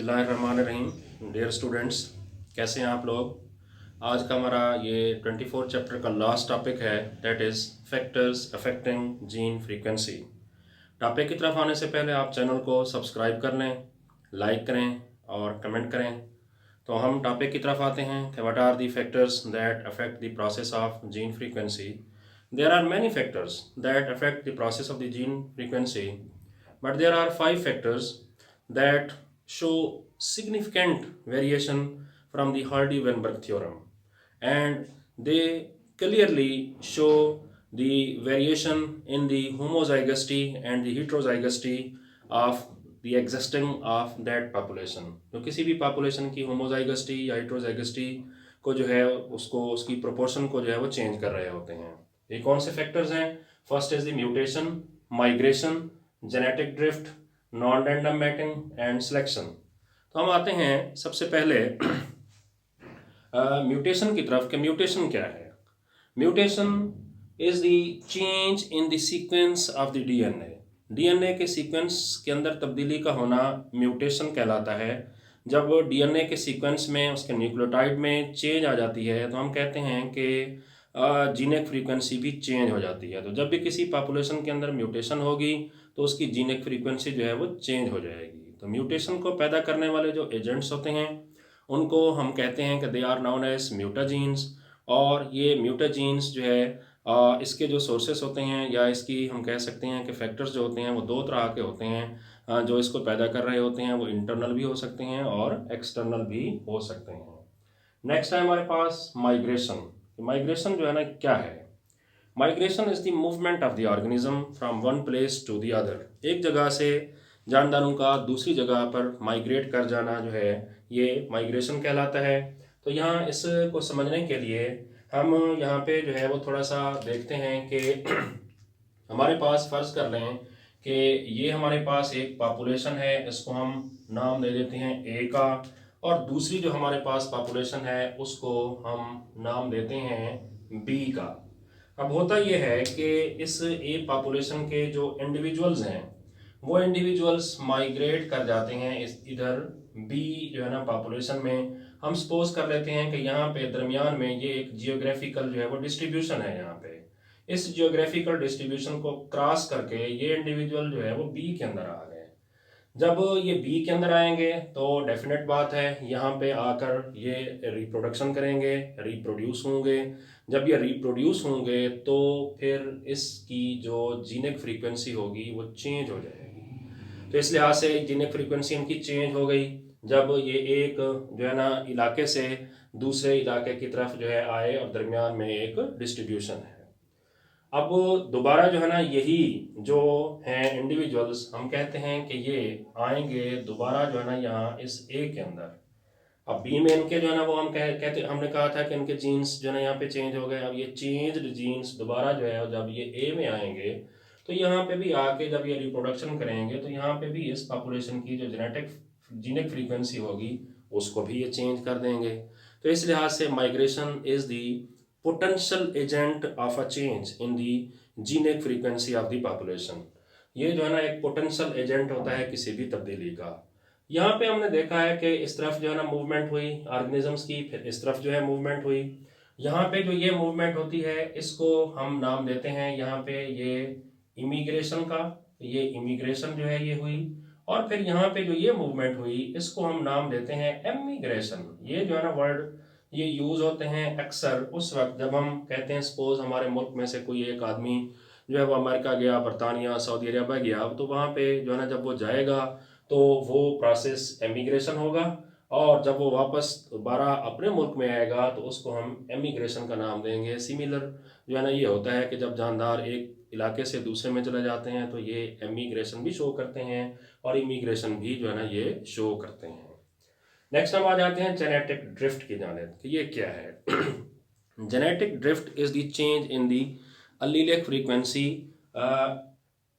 बिस्मिल्लाहिर्रहमानिर्रहीम। Dear students, कैसे हैं आप लोग। आज का हमारा ये 24 चैप्टर का लास्ट टॉपिक है, that is factors affecting gene frequency. Topic की तरफ आने से पहले आप चैनल को सब्सक्राइब कर लें, लाइक करें और कमेंट करें। तो हम टॉपिक की तरफ आते हैं कि what are the factors that affect the process of gene frequency. There are many factors that affect the process of the gene frequency, but there are five factors that show significant variation from the Hardy-Weinberg theorem, and they clearly show the variation in the homozygosity and the heterozygosity of the existing of that population। तो किसी भी population की homozygosity या heterozygosity को जो है उसको उसकी proportion को जो है वो change कर रहे होते हैं। ये कौन से factors हैं? First is the mutation, migration, genetic drift, non random mating and selection. तो हम आते हैं सबसे पहले म्यूटेशन की तरफ कि म्यूटेशन क्या है। Mutation is the change in the sequence of the DNA. DNA के सीक्वेंस के अंदर तब्दीली का होना म्यूटेशन कहलाता है। जब डीएनए के सीक्वेंस में उसके न्यूक्लियोटाइड में चेंज आ जाती है तो हम कहते हैं कि जीनेक फ्रीक्वेंसी भी चेंज हो जाती है। तो जब भी किसी पॉपुलेशन के अंदर म्यूटेशन होगी तो उसकी जीनेक फ्रीक्वेंसी जो है वो चेंज हो जाएगी। तो म्यूटेशन को पैदा करने वाले जो एजेंट्स होते हैं उनको हम कहते हैं कि दे आर नोन एज म्यूटाजीन्स। और ये म्यूटाजीन्स जो है इसके जो सोर्सेस होते हैं या इसकी हम कह सकते हैं कि फैक्टर्स जो होते हैं वो दो तरह के होते हैं। जो इसको पैदा कर रहे होते हैं वो इंटरनल भी हो सकते हैं और एक्सटर्नल भी हो सकते हैं। नेक्स्ट है हमारे पास माइग्रेशन। माइग्रेशन जो है ना क्या है? Migration is the movement of the organism from one place to the other. एक जगह से जानदारों का दूसरी जगह पर माइग्रेट कर जाना जो है ये माइग्रेशन कहलाता है। तो यहाँ इसको समझने के लिए हम यहाँ पे जो है वो थोड़ा सा देखते हैं कि हमारे पास फर्ज कर लें कि ये हमारे पास एक पॉपुलेशन है, इसको हम नाम दे देते हैं ए का, और दूसरी जो हमारे पास पॉपुलेशन है उसको हम नाम देते हैं बी का। अब होता यह है कि इस ए पॉपुलेशन के जो इंडिविजुअल्स हैं वो इंडिविजुअल्स माइग्रेट कर जाते हैं इधर बी जो है ना पॉपुलेशन में। हम सपोज कर लेते हैं कि यहाँ पे दरमियान में ये एक जियोग्राफिकल जो है वो डिस्ट्रीब्यूशन है। यहाँ पे इस जियोग्राफिकल डिस्ट्रीब्यूशन को क्रॉस करके ये इंडिविजुअल जो है वो बी के अंदर आ गए। जब ये बी के अंदर आएंगे तो डेफिनेट बात है यहाँ पे आकर ये रिप्रोडक्शन करेंगे, रिप्रोड्यूस होंगे। जब ये रिप्रोड्यूस होंगे तो फिर इसकी जो जीनिक फ्रीक्वेंसी होगी वो चेंज हो जाएगी। तो इस लिहाज से जीनिक फ्रीक्वेंसी इनकी चेंज हो गई जब ये एक जो है ना इलाके से दूसरे इलाके की तरफ जो है आए और दरमियान में एक डिस्ट्रीब्यूशन है। अब दोबारा जो है ना यही जो हैं इंडिविजुअल्स हम कहते हैं कि ये आएंगे दोबारा जो है ना यहाँ इस ए के अंदर। अब बी में इनके जो है ना वो हम कहते हमने कहा था कि इनके जीन्स जो है ना यहाँ पे चेंज हो गए। अब ये चेंज्ड जीन्स दोबारा जो है जब ये ए में आएंगे तो यहाँ पे भी आके जब ये रिप्रोडक्शन करेंगे तो यहाँ पे भी इस पॉपुलेशन की जो जीनिक फ्रीक्वेंसी होगी उसको भी ये चेंज कर देंगे। तो इस लिहाज से migration is the potential agent of a change in the genic frequency of the population. ये जो है ना एक पोटेंशियल एजेंट होता है किसी भी तब्दीली का। यहाँ पे हमने देखा है कि इस तरफ जो है ना मूवमेंट हुई ऑर्गेनिजम्स की, फिर इस तरफ जो है मूवमेंट हुई। यहाँ पे जो ये मूवमेंट होती है इसको हम नाम देते हैं यहाँ पे ये इमिग्रेशन का। ये इमिग्रेशन जो है ये हुई, और फिर यहाँ पे जो ये मूवमेंट हुई इसको हम नाम देते हैं एमिग्रेशन। ये जो है ना वर्ड ये यूज होते हैं अक्सर उस वक्त जब हम कहते हैं सपोज हमारे मुल्क में से कोई एक आदमी जो है वो अमेरिका गया, बरतानिया, सऊदी अरब गया, तो वहाँ पे जो है ना जब वो जाएगा तो वो प्रोसेस एमिग्रेशन होगा, और जब वो वापस दोबारा अपने मुल्क में आएगा तो उसको हम एमिग्रेशन का नाम देंगे। सिमिलर जो है ना ये होता है कि जब जानदार एक इलाके से दूसरे में चले जाते हैं तो ये एमिग्रेशन भी शो करते हैं और इमिग्रेशन भी जो है ना ये शो करते हैं। नेक्स्ट हम आ जाते हैं जेनेटिक ड्रिफ्ट की जानिब कि ये क्या है। Genetic drift is the change in the allelic frequency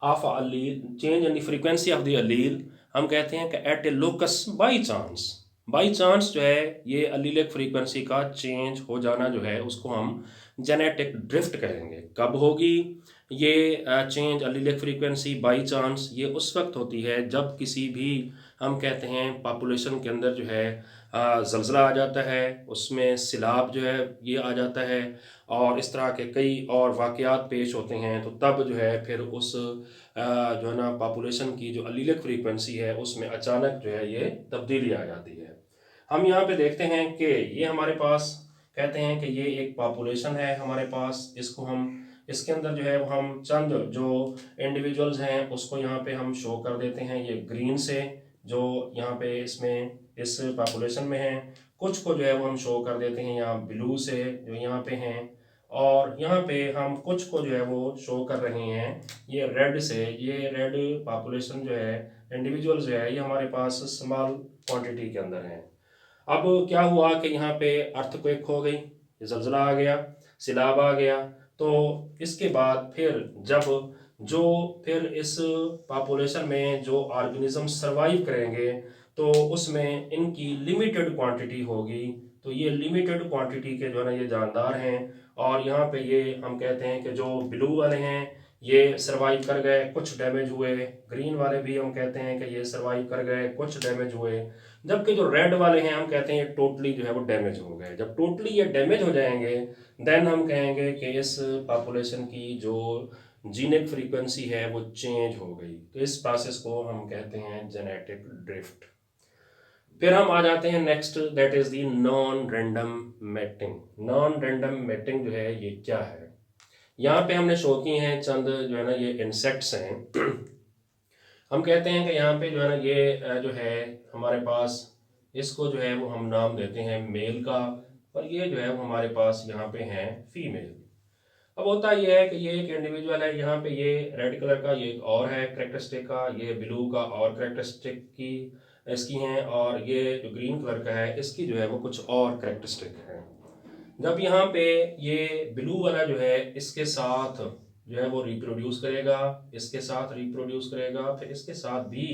of allele, change in the frequency of the allele। हम कहते हैं कि at a locus by chance जो है ये allelic फ्रीक्वेंसी का चेंज हो जाना जो है उसको हम जेनेटिक ड्रिफ्ट कहेंगे। कब होगी ये change allelic frequency by chance? ये उस वक्त होती है जब किसी भी हम कहते हैं पॉपुलेशन के अंदर जो है ज़लज़ला आ जाता है, उसमें सिलाब जो है ये आ जाता है और इस तरह के कई और वाक़यात पेश होते हैं, तो तब जो है फिर उस जो है ना पॉपुलेशन की जो अलीलिक फ्रीक्वेंसी है उसमें अचानक जो है ये तब्दीली आ जाती है। हम यहाँ पे देखते हैं कि ये हमारे पास कहते हैं कि ये एक पॉपुलेशन है हमारे पास, इसको हम इसके अंदर जो है वो हम चंद जो इंडिविजुअल्स हैं उसको यहाँ पे हम शो कर देते हैं, ये ग्रीन से जो यहाँ पे इसमें इस पॉपुलेशन में हैं, कुछ को जो है वो हम शो कर देते हैं यहाँ ब्लू से जो यहाँ पे हैं, और यहाँ पे हम कुछ को जो है वो शो कर रहे हैं ये रेड से, ये रेड पॉपुलेशन जो है इंडिविजुअल जो है ये हमारे पास स्मॉल क्वांटिटी के अंदर हैं। अब क्या हुआ कि यहाँ पे अर्थक्वेक हो गई, ज़लज़ला आ गया, सिलाब आ गया, तो इसके बाद फिर जब जो फिर इस पॉपुलेशन में जो ऑर्गेनिज्म सरवाइव करेंगे तो उसमें इनकी लिमिटेड क्वांटिटी होगी, तो ये लिमिटेड क्वांटिटी के जो है ना ये जानदार हैं, और यहाँ पे ये हम कहते हैं कि जो ब्लू वाले हैं ये सरवाइव कर गए, कुछ डैमेज हुए, ग्रीन वाले भी हम कहते हैं कि ये सरवाइव कर गए, कुछ डैमेज हुए, जबकि जो रेड वाले हैं हम कहते हैं टोटली जो है वो डैमेज हो गए। जब टोटली ये डैमेज हो जाएंगे देन हम कहेंगे कि इस पॉपुलेशन की जो जीनिक फ्रीक्वेंसी है वो चेंज हो गई, तो इस प्रोसेस को हम कहते हैं जेनेटिक ड्रिफ्ट। फिर हम आ जाते हैं next, that is the non random mating. Non random mating जो है ये क्या है, यहाँ पे हमने शो की हैं चंद जो है ना ये इंसेक्ट्स हैं हम कहते हैं कि यहाँ पे जो है ना ये जो है हमारे पास इसको जो है वो हम नाम देते हैं मेल का, और ये जो है वो हमारे पास यहाँ पे हैं फीमेल। अब होता ये है कि ये एक इंडिविजुअल है, यहाँ पे ये रेड कलर का ये एक और है करेक्टरिस्टिक का, ये ब्लू का और करेक्टरिस्टिक की इसकी हैं, और ये जो ग्रीन कलर का है इसकी जो है वो कुछ और करेक्टरिस्टिक है। जब यहाँ पे ये ब्लू वाला जो है इसके साथ जो है वो रिप्रोड्यूस करेगा, इसके साथ रिप्रोड्यूस करेगा, फिर इसके साथ भी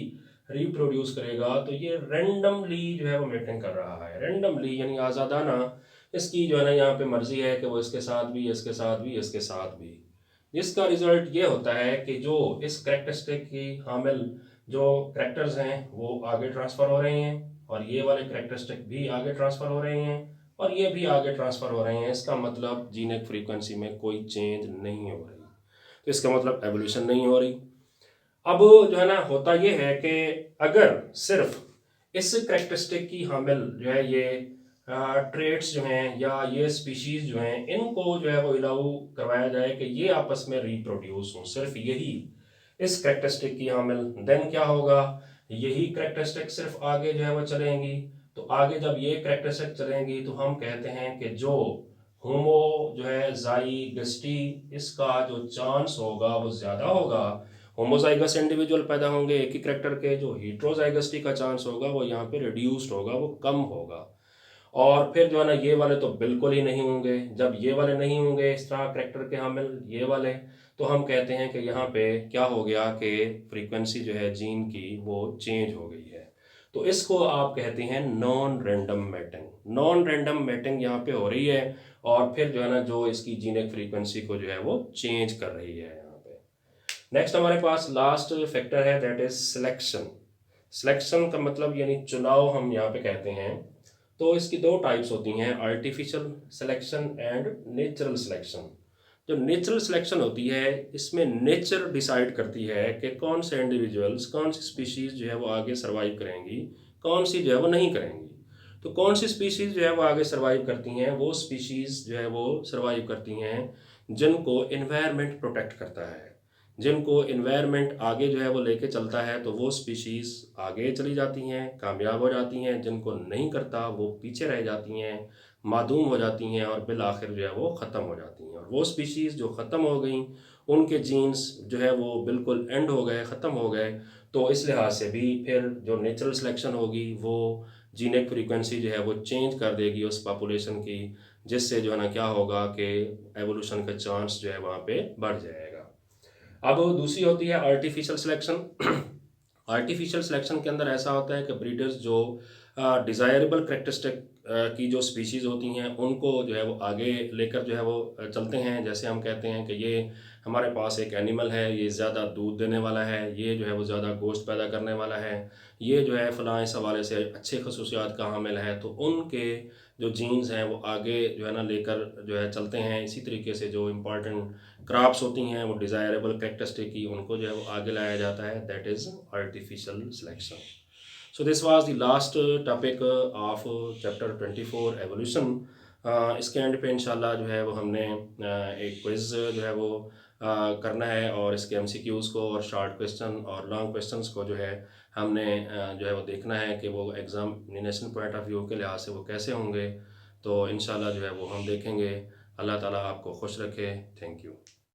रिप्रोड्यूस करेगा, तो ये रेंडमली जो है वो मेटिंग कर रहा है। रेंडमली यानी आज़ादाना इसकी जो है ना यहाँ पे मर्जी है कि वो इसके साथ भी, इसके साथ भी, इसके साथ भी, जिसका रिजल्ट ये होता है कि जो इस करेक्टरिस्टिक की हामिल जो करेक्टर्स हैं वो आगे ट्रांसफ़र हो रहे हैं, और ये वाले करेक्टरिस्टिक भी आगे ट्रांसफ़र हो रहे हैं, और ये भी आगे ट्रांसफ़र हो रहे हैं। इसका मतलब जीनिक फ्रीक्वेंसी में कोई चेंज नहीं हो रही, तो इसका मतलब एवोल्यूशन नहीं हो रही। अब जो है ना होता ये है कि अगर सिर्फ इस करेक्टरिस्टिक की हामिल जो है ये ट्रेट्स जो हैं या ये स्पीशीज जो हैं इनको जो है वो अलाउ करवाया जाए कि ये आपस में रिप्रोड्यूस हों, सिर्फ यही इस करेक्टरिस्टिक की हामिल, देन क्या होगा, यही करेक्टरिस्टिक सिर्फ आगे जो है वो चलेंगी, तो आगे जब ये करेक्टरिस्टिक चलेंगी तो हम कहते हैं कि जो होमो जो है जाइगस्टी इसका जो चांस होगा वो ज़्यादा होगा, होमोजाइगस इंडिविजुअल पैदा होंगे एक ही करेक्टर के, जो हीट्रोजाइगस्टी का चांस होगा वो यहाँ पे रिड्यूस्ड होगा, वो कम होगा। और फिर जो है ना ये वाले तो बिल्कुल ही नहीं होंगे, जब ये वाले नहीं होंगे इस तरह करेक्टर के हामिल ये वाले, तो हम कहते हैं कि यहाँ पे क्या हो गया कि फ्रीक्वेंसी जो है जीन की वो चेंज हो गई है, तो इसको आप कहते हैं non random mating. Non random mating यहाँ पे हो रही है, और फिर जो है ना जो इसकी जीनिक फ्रीक्वेंसी को जो है वो चेंज कर रही है यहाँ पे। नेक्स्ट हमारे पास लास्ट फैक्टर है दैट इज सिलेक्शन। सिलेक्शन का मतलब यानी चुनाव हम यहाँ पे कहते हैं, तो इसकी दो टाइप्स होती हैं, artificial selection and natural selection. जो नेचुरल सिलेक्शन होती है इसमें नेचर डिसाइड करती है कि कौन से इंडिविजुअल्स, कौन सी स्पीशीज़ जो है वो आगे सर्वाइव करेंगी, कौन सी जो है वो नहीं करेंगी। तो कौन सी स्पीशीज़ जो है वो आगे सर्वाइव करती हैं, वो स्पीशीज़ जो है वो सर्वाइव करती हैं जिनको इन्वायरमेंट प्रोटेक्ट करता है, जिनको इन्वायरमेंट आगे जो है वो लेके चलता है, तो वो स्पीशीज़ आगे चली जाती हैं, कामयाब हो जाती हैं, जिनको नहीं करता वो पीछे रह जाती हैं, मादूम हो जाती हैं, और बिल आखिर जो है वो ख़त्म हो जाती हैं। और वो स्पीशीज़ जो ख़त्म हो गई उनके जीन्स जो है वो बिल्कुल एंड हो गए, ख़त्म हो गए, तो इस लिहाज से भी फिर जो नेचुरल सिलेक्शन होगी वो जीनिक फ्रीक्वेंसी जो है वो चेंज कर देगी उस पॉपुलेशन की, जिससे जो है ना क्या होगा कि एवोल्यूशन का चांस जो है वहाँ पे बढ़ जाएगा। अब दूसरी होती है आर्टिफिशियल सिलेक्शन। आर्टिफिशियल सिलेक्शन के अंदर ऐसा होता है कि ब्रीडर्स जो डिज़ायरेबल करेक्टरिस्टिक की जो स्पीशीज़ होती हैं उनको जो है वो आगे लेकर जो है वो चलते हैं। जैसे हम कहते हैं कि ये हमारे पास एक एनिमल है, ये ज़्यादा दूध देने वाला है, ये जो है वो ज़्यादा गोश्त पैदा करने वाला है, ये जो है फ़लाँ इस हवाले से अच्छे खसूसियात का हामिल है, तो उनके जो जीन्स हैं वो आगे जो है ना लेकर जो है चलते हैं। इसी तरीके से जो इम्पॉर्टेंट क्रॉप्स होती हैं वो डिज़ायरेबल करेक्टरिस्टिक की, उनको जो है वो आगे लाया जाता है, that is artificial selection. So this was the last topic of chapter 24 evolution। इसके एंड पे इंशाल्लाह जो है वो हमने एक क्विज़ जो है वो करना है, और इसके एमसीक्यूज़ को और शॉर्ट क्वेश्चन और लॉन्ग क्वेश्चंस को जो है हमने जो है वो देखना है कि वो एग्जामिनेशन पॉइंट ऑफ व्यू के लिहाज से वो कैसे होंगे। तो इंशाल्लाह जो है वो हम देखेंगे। अल्लाह ताला आपको खुश रखे। Thank you.